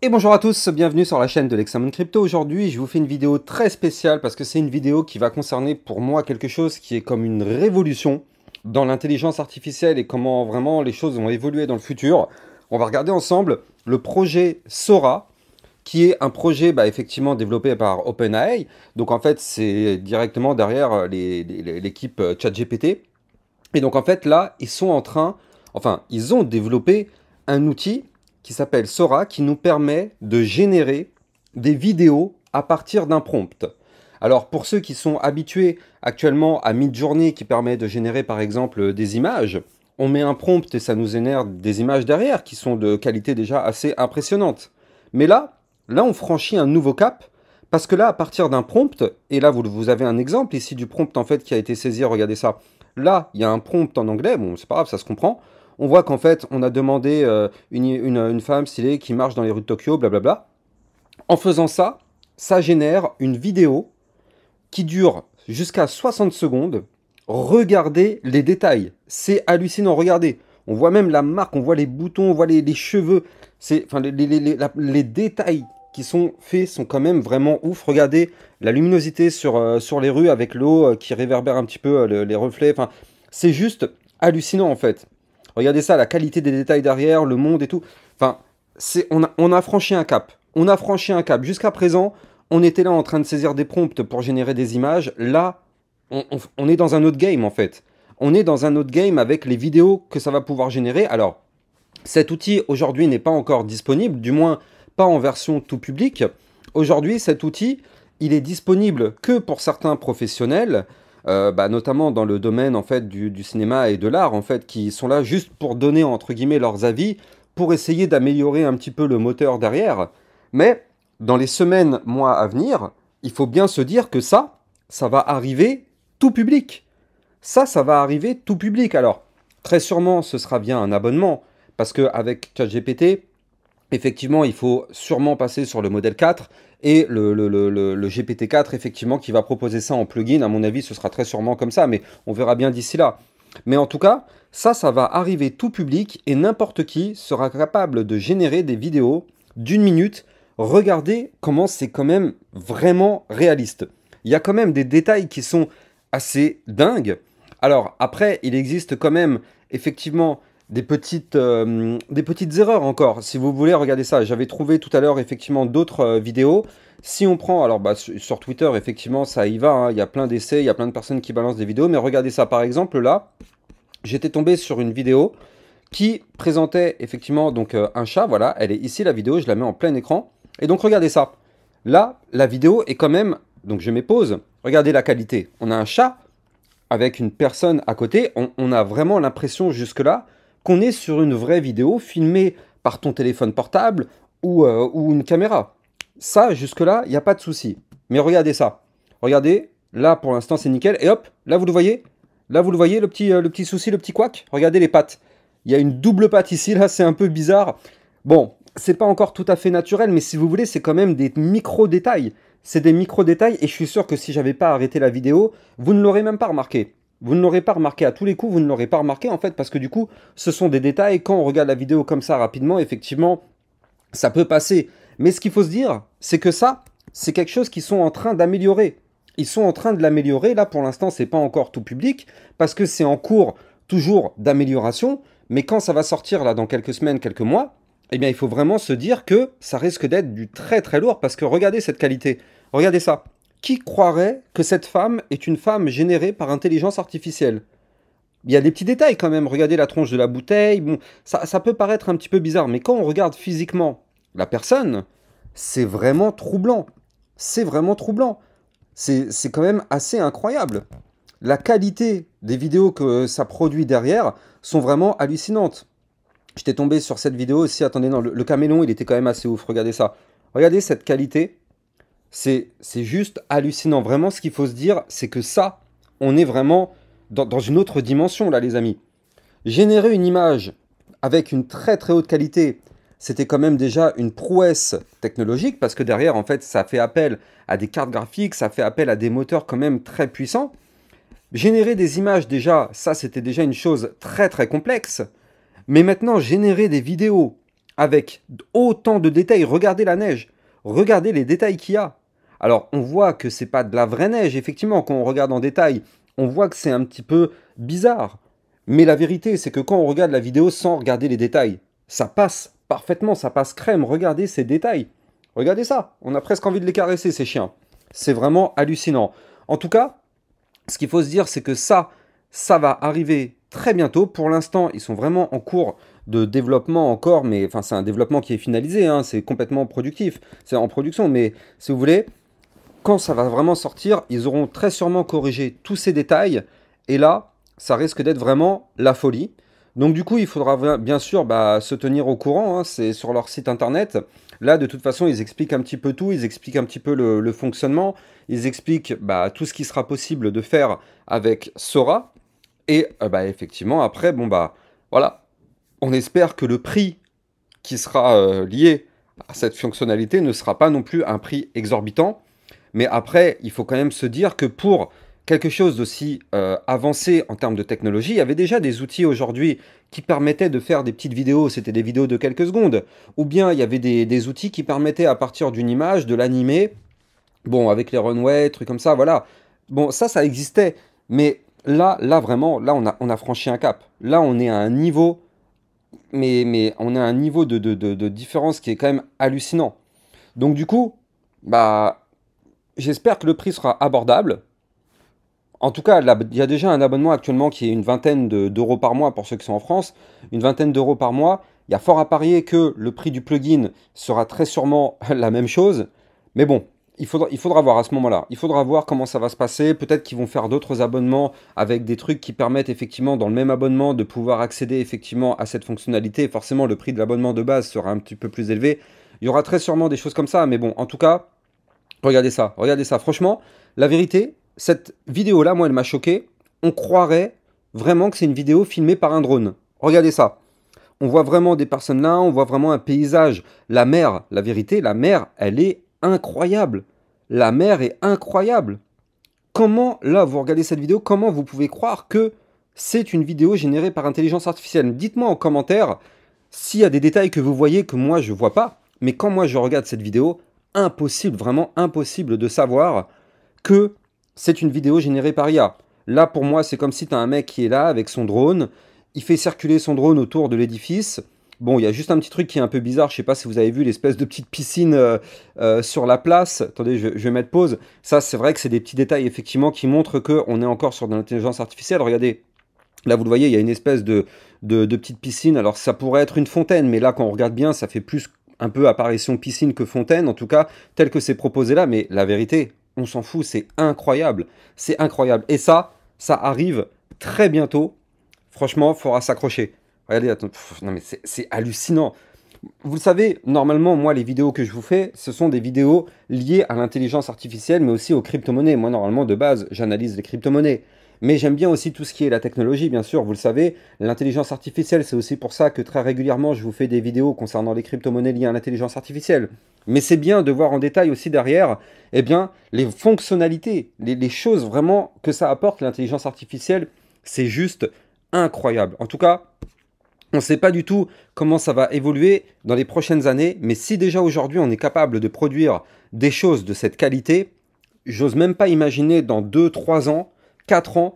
Et bonjour à tous, bienvenue sur la chaîne de Lexamon Crypto. Aujourd'hui, je vous fais une vidéo très spéciale parce que c'est une vidéo qui va concerner pour moi quelque chose qui est comme une révolution dans l'intelligence artificielle et comment vraiment les choses vont évoluer dans le futur. On va regarder ensemble le projet Sora, qui est un projet effectivement développé par OpenAI. Donc en fait, c'est directement derrière l'équipe ChatGPT. Et donc en fait, là, ils ont développé un outil qui s'appelle Sora, qui nous permet de générer des vidéos à partir d'un prompt. Alors pour ceux qui sont habitués actuellement à Midjourney, qui permet de générer par exemple des images, on met un prompt et ça nous génère des images derrière qui sont de qualité déjà assez impressionnante. Mais là on franchit un nouveau cap, parce que là, à partir d'un prompt, et là vous avez un exemple ici du prompt en fait qui a été saisi, regardez ça. Là, il y a un prompt en anglais, bon c'est pas grave, ça se comprend. On voit qu'en fait, on a demandé une femme stylée qui marche dans les rues de Tokyo, blablabla. En faisant ça, ça génère une vidéo qui dure jusqu'à 60 secondes. Regardez les détails, c'est hallucinant, regardez. On voit même la marque, on voit les boutons, on voit les cheveux. Enfin, les détails qui sont faits sont quand même vraiment ouf. Regardez la luminosité sur les rues avec l'eau qui réverbère un petit peu les reflets. Enfin, c'est juste hallucinant en fait. Regardez ça, la qualité des détails derrière, le monde et tout. Enfin, on a franchi un cap. On a franchi un cap. Jusqu'à présent, on était là en train de saisir des prompts pour générer des images. Là, on est dans un autre game en fait. On est dans un autre game avec les vidéos que ça va pouvoir générer. Alors, cet outil aujourd'hui n'est pas encore disponible, du moins pas en version tout public. Aujourd'hui, cet outil, il est disponible que pour certains professionnels, notamment dans le domaine en fait du cinéma et de l'art, en fait, qui sont là juste pour donner entre guillemets leurs avis, pour essayer d'améliorer un petit peu le moteur derrière. Mais dans les semaines, mois à venir, il faut bien se dire que ça va arriver tout public. Ça va arriver tout public. Alors, très sûrement, ce sera via un abonnement, parce qu'avec ChatGPT, effectivement, il faut sûrement passer sur le modèle 4 et le GPT-4, effectivement, qui va proposer ça en plugin. À mon avis, ce sera très sûrement comme ça, mais on verra bien d'ici là. Mais en tout cas, ça va arriver tout public et n'importe qui sera capable de générer des vidéos d'une minute. Regardez comment c'est quand même vraiment réaliste. Il y a quand même des détails qui sont assez dingues. Alors après, il existe quand même effectivement des petites erreurs encore. Si vous voulez, regarder ça. J'avais trouvé tout à l'heure effectivement d'autres vidéos. Si on prend, alors sur Twitter, effectivement, ça y va. Hein. Il y a plein d'essais, il y a plein de personnes qui balancent des vidéos. Mais regardez ça, par exemple, là, j'étais tombé sur une vidéo qui présentait effectivement donc un chat. Voilà, elle est ici la vidéo, je la mets en plein écran. Et donc regardez ça. Là, la vidéo est quand même, donc je mets pause. Regardez la qualité. On a un chat avec une personne à côté. On a vraiment l'impression jusque-là qu'on est sur une vraie vidéo filmée par ton téléphone portable ou une caméra. Ça, jusque-là, il n'y a pas de souci. Mais regardez ça. Regardez, là, pour l'instant, c'est nickel. Et hop, là, vous le voyez. Là, vous le voyez, le petit souci, le petit couac. Regardez les pattes. Il y a une double patte ici, là, c'est un peu bizarre. Bon, c'est pas encore tout à fait naturel, mais si vous voulez, c'est quand même des micro-détails. C'est des micro-détails, et je suis sûr que si j'avais pas arrêté la vidéo, vous ne l'aurez même pas remarqué. Vous ne l'aurez pas remarqué à tous les coups, vous ne l'aurez pas remarqué en fait, parce que du coup, ce sont des détails. Quand on regarde la vidéo comme ça rapidement, effectivement, ça peut passer. Mais ce qu'il faut se dire, c'est que ça, c'est quelque chose qu'ils sont en train d'améliorer. Ils sont en train de l'améliorer. Là, pour l'instant, c'est pas encore tout public, parce que c'est en cours toujours d'amélioration. Mais quand ça va sortir là dans quelques semaines, quelques mois, eh bien, il faut vraiment se dire que ça risque d'être du très très lourd, parce que regardez cette qualité. Regardez ça. Qui croirait que cette femme est une femme générée par intelligence artificielle? Il y a des petits détails quand même. Regardez la tronche de la bouteille. Bon, ça peut paraître un petit peu bizarre, mais quand on regarde physiquement la personne, c'est vraiment troublant. C'est vraiment troublant. C'est quand même assez incroyable. La qualité des vidéos que ça produit derrière sont vraiment hallucinantes. J'étais tombé sur cette vidéo aussi. Attendez, non, le caméléon, il était quand même assez ouf. Regardez ça. Regardez cette qualité. C'est juste hallucinant. Vraiment, ce qu'il faut se dire, c'est que ça, on est vraiment dans une autre dimension, là, les amis. Générer une image avec une très très haute qualité, c'était quand même déjà une prouesse technologique, parce que derrière, en fait, ça fait appel à des cartes graphiques, ça fait appel à des moteurs quand même très puissants. Générer des images, déjà, ça, c'était déjà une chose très très complexe. Mais maintenant, générer des vidéos avec autant de détails. Regardez la neige, regardez les détails qu'il y a. Alors, on voit que c'est pas de la vraie neige, effectivement, quand on regarde en détail, on voit que c'est un petit peu bizarre. Mais la vérité, c'est que quand on regarde la vidéo sans regarder les détails, ça passe parfaitement, ça passe crème. Regardez ces détails. Regardez ça, on a presque envie de les caresser, ces chiens. C'est vraiment hallucinant. En tout cas, ce qu'il faut se dire, c'est que ça va arriver très bientôt. Pour l'instant, ils sont vraiment en cours de développement encore, mais enfin, c'est un développement qui est finalisé, hein, c'est complètement productif, c'est en production, mais si vous voulez, quand ça va vraiment sortir, ils auront très sûrement corrigé tous ces détails, et là, ça risque d'être vraiment la folie. Donc du coup, il faudra bien sûr se tenir au courant, hein, c'est sur leur site internet. Là, de toute façon, ils expliquent un petit peu tout, ils expliquent un petit peu le fonctionnement, ils expliquent tout ce qui sera possible de faire avec Sora. Et effectivement, après, voilà, on espère que le prix qui sera lié à cette fonctionnalité ne sera pas non plus un prix exorbitant. Mais après, il faut quand même se dire que pour quelque chose d'aussi avancé en termes de technologie, il y avait déjà des outils aujourd'hui qui permettaient de faire des petites vidéos, c'était des vidéos de quelques secondes. Ou bien il y avait des outils qui permettaient à partir d'une image de l'animer, bon, avec les runways, trucs comme ça, voilà. Bon, ça existait. Mais là vraiment, là, on a franchi un cap. Là, on est à un niveau, mais on a un niveau de différence qui est quand même hallucinant. Donc du coup, j'espère que le prix sera abordable. En tout cas, là, il y a déjà un abonnement actuellement qui est une vingtaine d'euros par mois pour ceux qui sont en France. Une vingtaine d'euros par mois. Il y a fort à parier que le prix du plugin sera très sûrement la même chose. Mais bon, il faudra voir à ce moment-là. Il faudra voir comment ça va se passer. Peut-être qu'ils vont faire d'autres abonnements avec des trucs qui permettent effectivement, dans le même abonnement, de pouvoir accéder effectivement à cette fonctionnalité. Forcément, le prix de l'abonnement de base sera un petit peu plus élevé. Il y aura très sûrement des choses comme ça. Mais bon, en tout cas, regardez ça. Regardez ça. Franchement, la vérité, cette vidéo-là, moi, elle m'a choqué. On croirait vraiment que c'est une vidéo filmée par un drone. Regardez ça. On voit vraiment des personnes là, on voit vraiment un paysage. La mer, la vérité, la mer, elle est incroyable. La mer est incroyable. Comment, là, vous regardez cette vidéo, comment vous pouvez croire que c'est une vidéo générée par intelligence artificielle? Dites-moi en commentaire s'il y a des détails que vous voyez que moi, je ne vois pas. Mais quand moi, je regarde cette vidéo, impossible, vraiment impossible de savoir que c'est une vidéo générée par IA. Là, pour moi, c'est comme si tu as un mec qui est là avec son drone. Il fait circuler son drone autour de l'édifice. Bon, il y a juste un petit truc qui est un peu bizarre. Je ne sais pas si vous avez vu l'espèce de petite piscine sur la place. Attendez, je vais mettre pause. Ça, c'est vrai que c'est des petits détails, effectivement, qui montrent qu'on est encore sur de l'intelligence artificielle. Regardez, là, vous le voyez, il y a une espèce de petite piscine. Alors, ça pourrait être une fontaine, mais là, quand on regarde bien, ça fait plus un peu apparition piscine que fontaine, en tout cas, tel que c'est proposé là. Mais la vérité, on s'en fout, c'est incroyable. C'est incroyable. Et ça arrive très bientôt. Franchement, il faudra s'accrocher. Regardez, attends, non mais c'est hallucinant. Vous le savez, normalement, moi, les vidéos que je vous fais, ce sont des vidéos liées à l'intelligence artificielle, mais aussi aux crypto-monnaies. Moi, normalement, de base, j'analyse les crypto-monnaies. Mais j'aime bien aussi tout ce qui est la technologie, bien sûr, vous le savez. L'intelligence artificielle, c'est aussi pour ça que très régulièrement, je vous fais des vidéos concernant les crypto-monnaies liées à l'intelligence artificielle. Mais c'est bien de voir en détail aussi derrière, eh bien, les fonctionnalités, les choses vraiment que ça apporte, l'intelligence artificielle, c'est juste incroyable. En tout cas, on ne sait pas du tout comment ça va évoluer dans les prochaines années, mais si déjà aujourd'hui on est capable de produire des choses de cette qualité, j'ose même pas imaginer dans 2, 3 ans, 4 ans,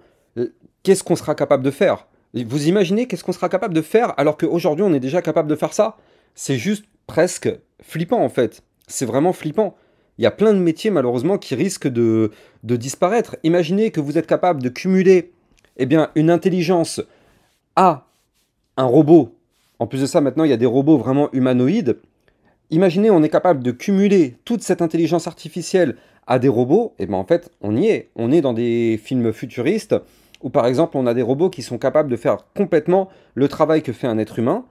qu'est-ce qu'on sera capable de faire. Vous imaginez qu'est-ce qu'on sera capable de faire alors qu'aujourd'hui on est déjà capable de faire ça? C'est juste presque flippant en fait. C'est vraiment flippant. Il y a plein de métiers malheureusement qui risquent de disparaître. Imaginez que vous êtes capable de cumuler une intelligence à un robot. En plus de ça, maintenant, il y a des robots vraiment humanoïdes. Imaginez, on est capable de cumuler toute cette intelligence artificielle à des robots. Et bien, en fait, on y est. On est dans des films futuristes où, par exemple, on a des robots qui sont capables de faire complètement le travail que fait un être humain.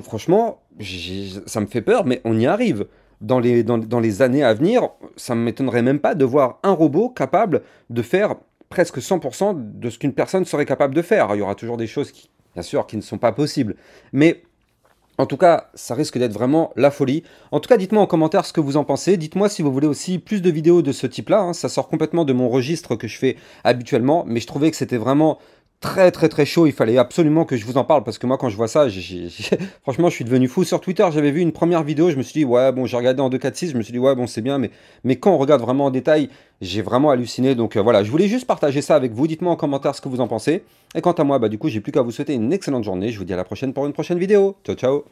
Franchement, ça me fait peur, mais on y arrive. Dans les années à venir, ça ne m'étonnerait même pas de voir un robot capable de faire presque 100% de ce qu'une personne serait capable de faire. Il y aura toujours des choses qui, bien sûr, qui ne sont pas possibles. Mais en tout cas, ça risque d'être vraiment la folie. En tout cas, dites-moi en commentaire ce que vous en pensez. Dites-moi si vous voulez aussi plus de vidéos de ce type-là. Ça sort complètement de mon registre que je fais habituellement. Mais je trouvais que c'était vraiment très très très chaud, il fallait absolument que je vous en parle parce que moi quand je vois ça, franchement je suis devenu fou. Sur Twitter j'avais vu une première vidéo, je me suis dit ouais bon j'ai regardé en 2.4.6, je me suis dit ouais bon c'est bien mais quand on regarde vraiment en détail, j'ai vraiment halluciné. Donc voilà, je voulais juste partager ça avec vous, dites-moi en commentaire ce que vous en pensez. Et quant à moi, bah du coup j'ai plus qu'à vous souhaiter une excellente journée, je vous dis à la prochaine pour une prochaine vidéo. Ciao ciao.